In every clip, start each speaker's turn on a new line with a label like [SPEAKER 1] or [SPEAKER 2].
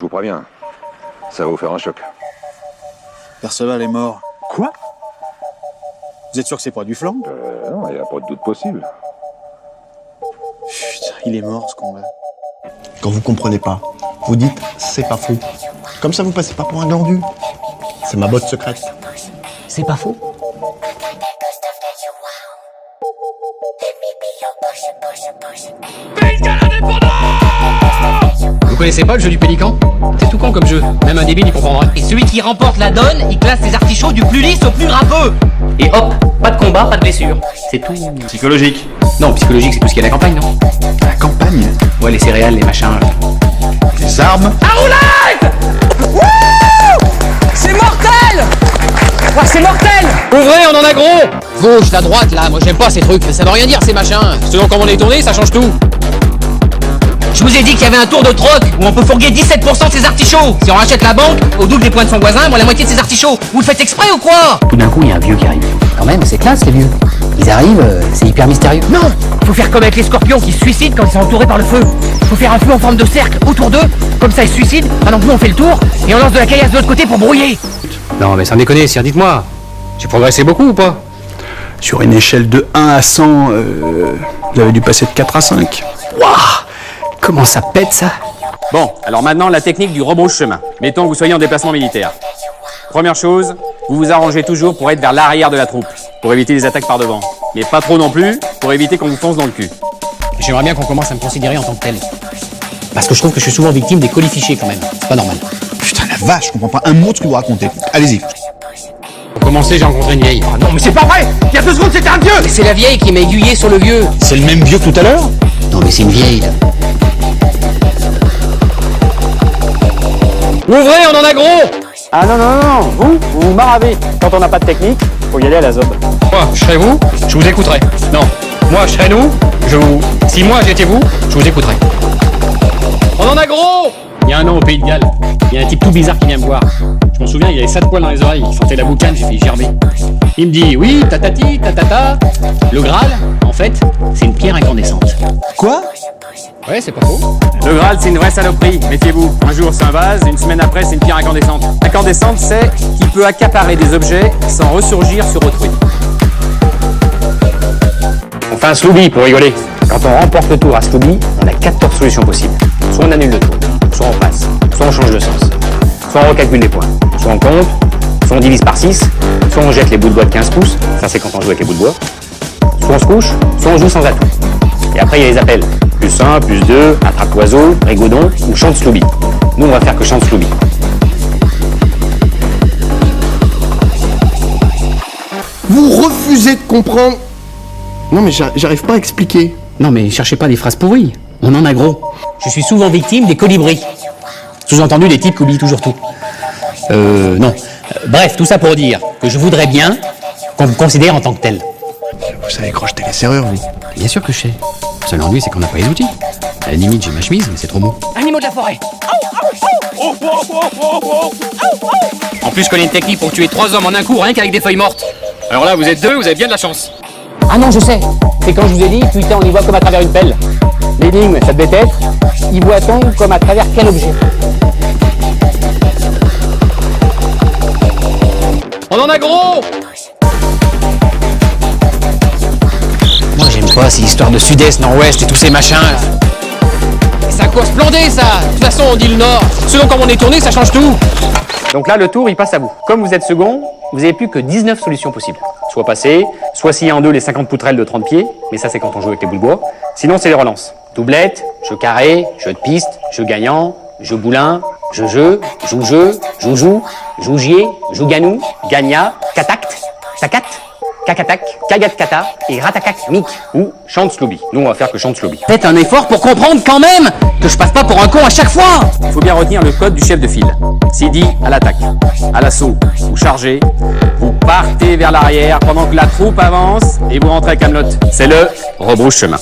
[SPEAKER 1] Je vous préviens, ça va vous faire un choc.
[SPEAKER 2] Perceval est mort.
[SPEAKER 3] Quoi?
[SPEAKER 2] Vous êtes sûr que c'est pas du flanc?
[SPEAKER 1] Non, il n'y a pas de doute possible.
[SPEAKER 2] Putain, il est mort ce con-là.
[SPEAKER 4] Quand vous comprenez pas, vous dites c'est pas faux. Comme ça vous passez pas pour un glandu. C'est ma botte secrète.
[SPEAKER 5] C'est pas faux.
[SPEAKER 6] Vous connaissez pas le jeu du pélican? C'est tout con comme jeu, même un débile y comprendrait.
[SPEAKER 5] Et celui qui remporte la donne, il classe ses artichauts du plus lisse au plus grappeux. Et hop, pas de combat, pas de blessure. C'est tout.
[SPEAKER 6] Psychologique. Non, psychologique, c'est tout ce qu'il y a à la campagne, non?
[SPEAKER 3] La campagne?
[SPEAKER 6] Ouais, les céréales, les machins.
[SPEAKER 3] Les armes?
[SPEAKER 5] C'est mortel! Oh, c'est mortel!
[SPEAKER 6] Ouvrez, on en a gros!
[SPEAKER 7] Gauche, la droite, là, moi j'aime pas ces trucs, ça veut rien dire ces machins. Selon comment on est tourné, ça change tout.
[SPEAKER 5] Je vous ai dit qu'il y avait un tour de troc où on peut fourguer 17% de ses artichauts. Si on rachète la banque, au double des points de son voisin, moi la moitié de ses artichauts. Vous le faites exprès ou quoi?
[SPEAKER 6] Tout d'un coup, il y a un vieux qui arrive. Quand même, c'est classe, les vieux. Ils arrivent, c'est hyper mystérieux.
[SPEAKER 5] Non! Faut faire comme avec les scorpions qui se suicident quand ils sont entourés par le feu. Faut faire un feu en forme de cercle autour d'eux, comme ça ils se suicident, pendant que nous on fait le tour, et on lance de la caillasse de l'autre côté pour brouiller.
[SPEAKER 6] Non, mais sans déconner, sire, dites-moi. J'ai progressé beaucoup ou pas?
[SPEAKER 3] Sur une échelle de 1 à 100, vous avez dû passer de 4 à 5.
[SPEAKER 6] Waouh! Comment ça pète, ça?
[SPEAKER 8] Bon, alors maintenant la technique du rebrousse-chemin. Mettons que vous soyez en déplacement militaire. Première chose, vous vous arrangez toujours pour être vers l'arrière de la troupe, pour éviter les attaques par devant. Mais pas trop non plus, pour éviter qu'on vous fonce dans le cul.
[SPEAKER 6] J'aimerais bien qu'on commence à me considérer en tant que tel. Parce que je trouve que je suis souvent victime des colis fichés quand même. C'est pas normal.
[SPEAKER 3] Putain la vache, je comprends pas un mot de ce que vous racontez. Allez-y.
[SPEAKER 6] Pour commencer, j'ai rencontré une vieille.
[SPEAKER 5] Ah non mais c'est pas vrai! Il y a 2 secondes c'était un vieux!
[SPEAKER 7] Mais c'est la vieille qui m'a aiguillé sur le vieux.
[SPEAKER 3] C'est le même vieux que tout à l'heure?
[SPEAKER 6] Non, mais c'est une vieille, là.
[SPEAKER 8] Ouvrez, on en a gros! Ah non, vous vous maravez. Quand on n'a pas de technique, faut y aller à la zob.
[SPEAKER 6] Moi, je serais vous, je vous écouterais. Non, moi, je serais nous, je vous... Si moi, j'étais vous, je vous écouterais. On en a gros! Il y a un an au Pays de Galles, il y a un type tout bizarre qui vient me voir. Je m'en souviens, il avait 7 poils dans les oreilles, il sentait la boucane, j'ai fait gerber. Il me dit, oui, tatati, tatata, le Graal, en fait, c'est une pierre incandescente.
[SPEAKER 3] Quoi?
[SPEAKER 6] Ouais, c'est pas faux.
[SPEAKER 8] Le Graal, c'est une vraie saloperie, méfiez-vous. Un jour, c'est un vase, une semaine après, c'est une pierre incandescente. Incandescente, c'est qui peut accaparer des objets sans ressurgir sur autrui.
[SPEAKER 6] On fait un Slooby pour rigoler. Quand on remporte le tour à Slooby, on a 14 solutions possibles. Soit on annule le tour, soit on passe, soit on change de sens, soit on recalcule les points, soit on compte, soit on divise par 6, soit on jette les bouts de bois de 15 pouces, ça c'est quand on joue avec les bouts de bois, soit on se couche, soit on joue sans atout. Et après il y a les appels, plus 1, plus 2, attrape-oiseau, rigodon ou chante Slooby. Nous on va faire que chante Slooby.
[SPEAKER 4] Vous refusez de comprendre. Non mais j'arrive pas à expliquer.
[SPEAKER 6] Non mais cherchez pas des phrases pourries, on en a gros. Je suis souvent victime des colibris. Sous-entendu des types qui oublient toujours tout. Non. Bref, tout ça pour dire que je voudrais bien qu'on vous considère en tant que tel.
[SPEAKER 4] Vous savez crocheter les serrures, vous.
[SPEAKER 6] Bien sûr que je sais. Le seul ennui, c'est qu'on n'a pas les outils. À la limite, j'ai ma chemise, mais c'est trop mou.
[SPEAKER 5] Animaux de la forêt!
[SPEAKER 7] En plus, je connais une technique pour tuer 3 hommes en un coup, rien qu'avec des feuilles mortes. Alors là, vous êtes 2, vous avez bien de la chance.
[SPEAKER 6] Ah non, je sais. C'est quand je vous ai dit, putain, on y voit comme à travers une pelle. L'énigme, ça devait être, y voit-on comme à travers quel objet?
[SPEAKER 7] On en a gros! Moi, j'aime pas ces histoires de sud-est, nord-ouest et tous ces machins. C'est à quoi se plander, ça? De toute façon, on dit le nord. Selon comment on est tourné, ça change tout.
[SPEAKER 8] Donc là, le tour, il passe à vous. Comme vous êtes second, vous avez plus que 19 solutions possibles. Soit passer, soit scier en deux les 50 poutrelles de 30 pieds, mais ça c'est quand on joue avec les boules de bois. Sinon, c'est les relances. Doublette, jeu carré, jeu de piste, jeu gagnant, jeu boulin, jeu, joue-joue, jougier, joue-ganou, gagna, catact, tacat, cacatak, cagat-cata et ratacac mic ou chante Slooby. Nous, on va faire que chante Slooby.
[SPEAKER 5] Faites un effort pour comprendre quand même que je passe pas pour un con à chaque fois!
[SPEAKER 8] Il faut bien retenir le code du chef de file. S'il dit à l'attaque, à l'assaut ou chargez, vous partez vers l'arrière pendant que la troupe avance et vous rentrez à Camelot. C'est le rebrousse-chemin.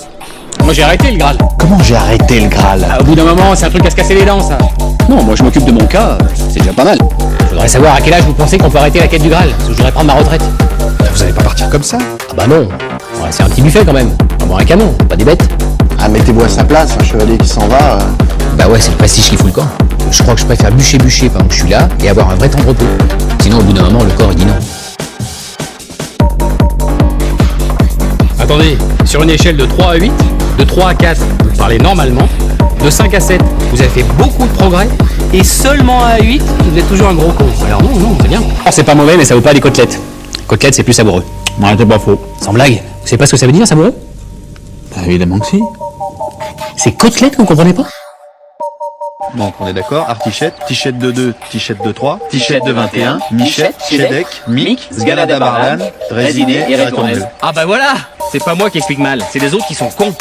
[SPEAKER 7] Moi, j'ai arrêté le Graal.
[SPEAKER 4] Comment j'ai arrêté le Graal?
[SPEAKER 7] Au bout d'un moment, c'est un truc à se casser les dents, ça.
[SPEAKER 6] Non, moi je m'occupe de mon cas, c'est déjà pas mal. Je voudrais savoir à quel âge vous pensez qu'on peut arrêter la quête du Graal, parce que je voudrais prendre ma retraite.
[SPEAKER 4] Vous allez pas partir comme ça?
[SPEAKER 6] Ah bah non, ouais, c'est un petit buffet quand même. On va boire un canon, pas des bêtes.
[SPEAKER 4] Ah, mettez-vous à sa place, un chevalier qui s'en va,
[SPEAKER 7] Bah ouais, c'est le prestige qui fout le camp. Je crois que je préfère bûcher pendant que je suis là et avoir un vrai temps de repos. Sinon, au bout d'un moment, le corps il dit non.
[SPEAKER 6] Attendez, sur une échelle de 3 à 8, de 3 à 4, vous parlez normalement, de 5 à 7, vous avez fait beaucoup de progrès, et seulement à 8, vous êtes toujours un gros con. Alors non, c'est bien. Oh, c'est pas mauvais, mais ça vaut pas les côtelettes. Côtelettes, c'est plus savoureux.
[SPEAKER 3] Ouais, c'est pas faux.
[SPEAKER 6] Sans blague, vous savez pas ce que ça veut dire, savoureux?
[SPEAKER 3] Bah, évidemment que si.
[SPEAKER 6] C'est côtelettes que vous comprenez pas?
[SPEAKER 2] Donc on est d'accord, artichette, tichette de 2, tichette de 3, tichette de 21, michette, chedek, mic, sgalada barlan, drésiné et rétournelle.
[SPEAKER 6] Ah bah voilà, c'est pas moi qui explique mal, c'est les autres qui sont cons.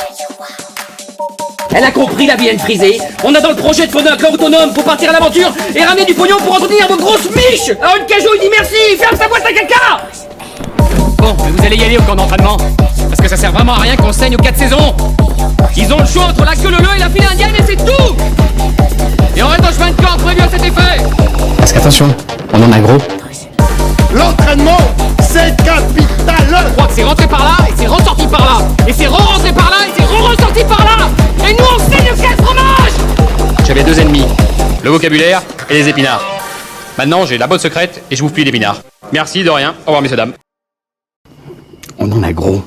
[SPEAKER 5] Elle a compris la vie frisée. On a dans le projet de fonder un club autonome pour partir à l'aventure et ramener du pognon pour entretenir vos grosses miches. Alors une cajou, il dit merci, ferme ta boîte à caca.
[SPEAKER 6] Bon, vous allez y aller au camp d'entraînement, parce que ça sert vraiment à rien qu'on saigne aux 4 saisons. Ils ont le choix entre la queue leu et la file indienne et c'est tout. Et on reste dans le chemin de camp prévu à cet effet.
[SPEAKER 7] Parce qu'attention, on en a gros.
[SPEAKER 4] L'entraînement, c'est capital.
[SPEAKER 6] Je crois que c'est rentré par là, et c'est ressorti par là, et c'est re-rentré par là, et c'est re-ressorti par là. Et nous on saigne le 4 fromages. J'avais 2 ennemis, le vocabulaire et les épinards. Maintenant j'ai la botte secrète et je bouffe plus d'épinards. Merci, de rien. Au revoir messieurs dames.
[SPEAKER 7] On en a gros.